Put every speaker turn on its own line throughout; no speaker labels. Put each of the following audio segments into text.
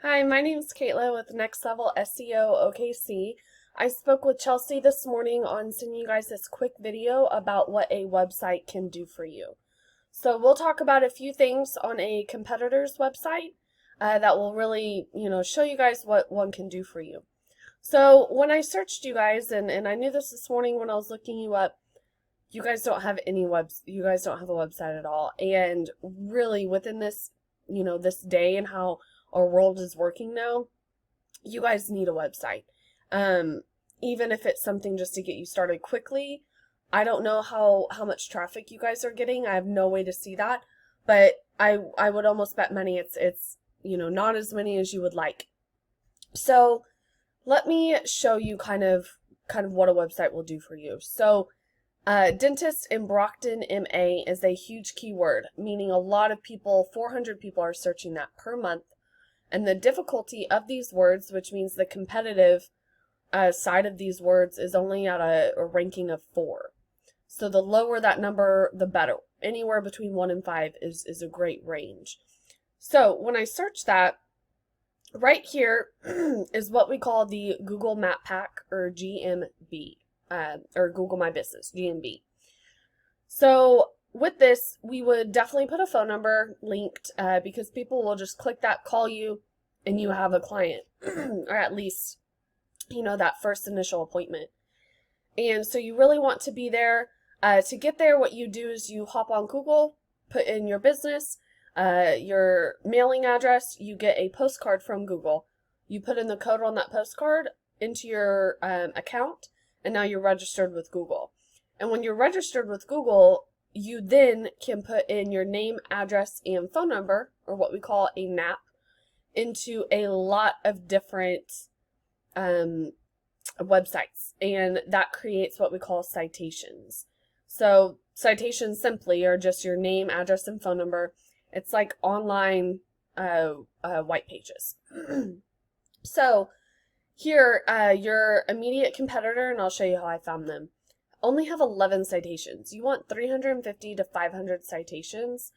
Hi, my name is Caitlin with Next Level SEO OKC. I spoke with Chelsea this morning on sending you guys this quick video about what a website can do for you. So we'll talk about a few things on a competitor's website that will really, show you guys what one can do for you. So when I searched you guys, and I knew this morning when I was looking you up, you guys don't have you guys don't have a website at all. And really within this, this day and how our world is working now, you guys need a website. Um, Even if it's something just to get you started quickly. I don't know how much traffic you guys are getting. I have no way to see that, but I would almost bet money it's not as many as you would like. So let me show you kind of what a website will do for you. So dentist in Brockton, MA is a huge keyword, meaning a lot of people, 400 people are searching that per month. And the difficulty of these words, which means the competitive side of these words, is only at a ranking of 4. So the lower that number, the better. Anywhere between 1 and 5 is a great range. So when I search that, right here is what we call the Google Map Pack, or GMB, or Google My Business, GMB. So with this, we would definitely put a phone number linked because people will just click that, call you, and you have a client, or at least, that first initial appointment. And so you really want to be there. To get there, what you do is you hop on Google, put in your business, your mailing address, you get a postcard from Google. You put in the code on that postcard into your account, and now you're registered with Google. And when you're registered with Google, you then can put in your name, address, and phone number, or what we call a NAP, into a lot of different websites, and that creates what we call citations. So citations simply are just your name, address, and phone number. It's like online white pages. So here, your immediate competitor, and I'll show you how I found them, only have 11 citations. You want 350 to 500 citations,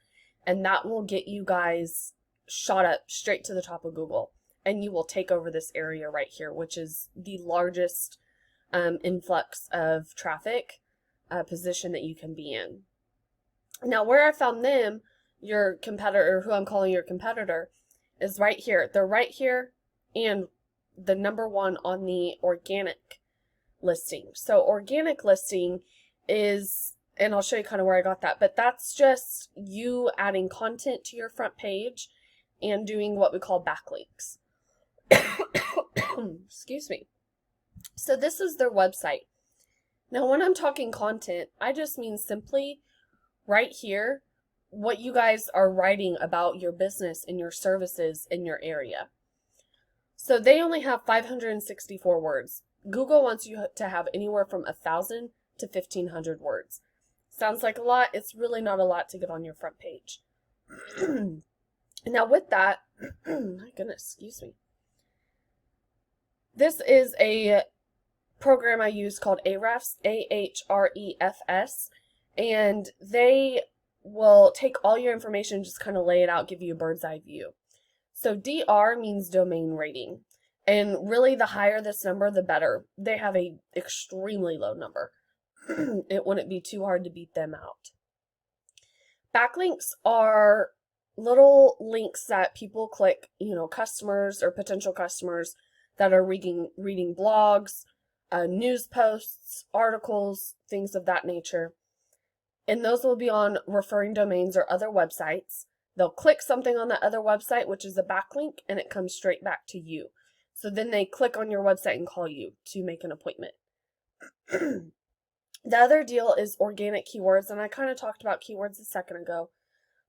and that will get you guys shot up straight to the top of Google. And you will take over this area right here, which is the largest influx of traffic position that you can be in. Now, where I found them, your competitor, who I'm calling your competitor, is right here. They're right here, and the number 1 on the organic listing. So organic listing is, and I'll show you kind of where I got that, but that's just you adding content to your front page and doing what we call backlinks. Excuse me. So this is their website. Now, when I'm talking content, I just mean simply right here what you guys are writing about your business and your services in your area. So they only have 564 words. Google wants you to have anywhere from 1,000 to 1,500 words. Sounds like a lot. It's really not a lot to get on your front page. Now with that, my goodness, excuse me. This is a program I use called Ahrefs, Ahrefs, and they will take all your information, just kind of lay it out, give you a bird's eye view. So DR means domain rating, and really the higher this number, the better. They have a extremely low number. It wouldn't be too hard to beat them out. Backlinks are little links that people click, customers or potential customers that are reading blogs, news posts, articles, things of that nature. And those will be on referring domains or other websites. They'll click something on that other website, which is a backlink, and it comes straight back to you. So then they click on your website and call you to make an appointment. The other deal is organic keywords, and I kind of talked about keywords a second ago,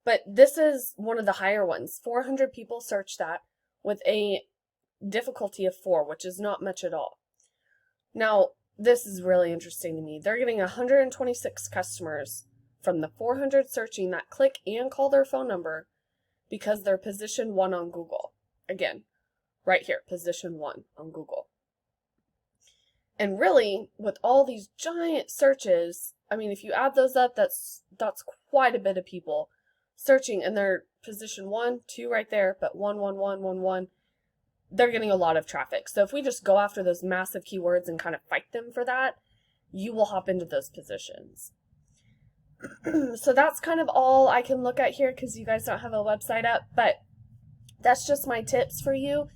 but this is one of the higher ones. 400 people search that with a difficulty of 4, which is not much at all. Now, this is really interesting to me. They're getting 126 customers from the 400 searching that click and call their phone number because they're position 1 on Google. Again, right here, position 1 on Google. And really, with all these giant searches, I mean, if you add those up, that's quite a bit of people searching, and they're position 1, 2 right there, but 1, 1, 1, 1, 1. they're getting a lot of traffic. So if we just go after those massive keywords and kind of fight them for that, you will hop into those positions. So that's kind of all I can look at here because you guys don't have a website up, but that's just my tips for you.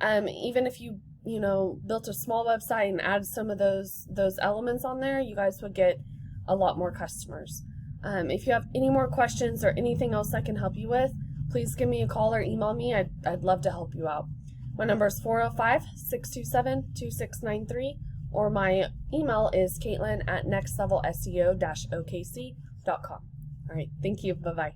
Even if you built a small website and add some of those elements on there, you guys would get a lot more customers. If you have any more questions or anything else I can help you with, please give me a call or email me. I'd love to help you out. My number is 405-627-2693, or my email is caitlin@nextlevelseo-okc.com. All right, thank you. Bye-bye.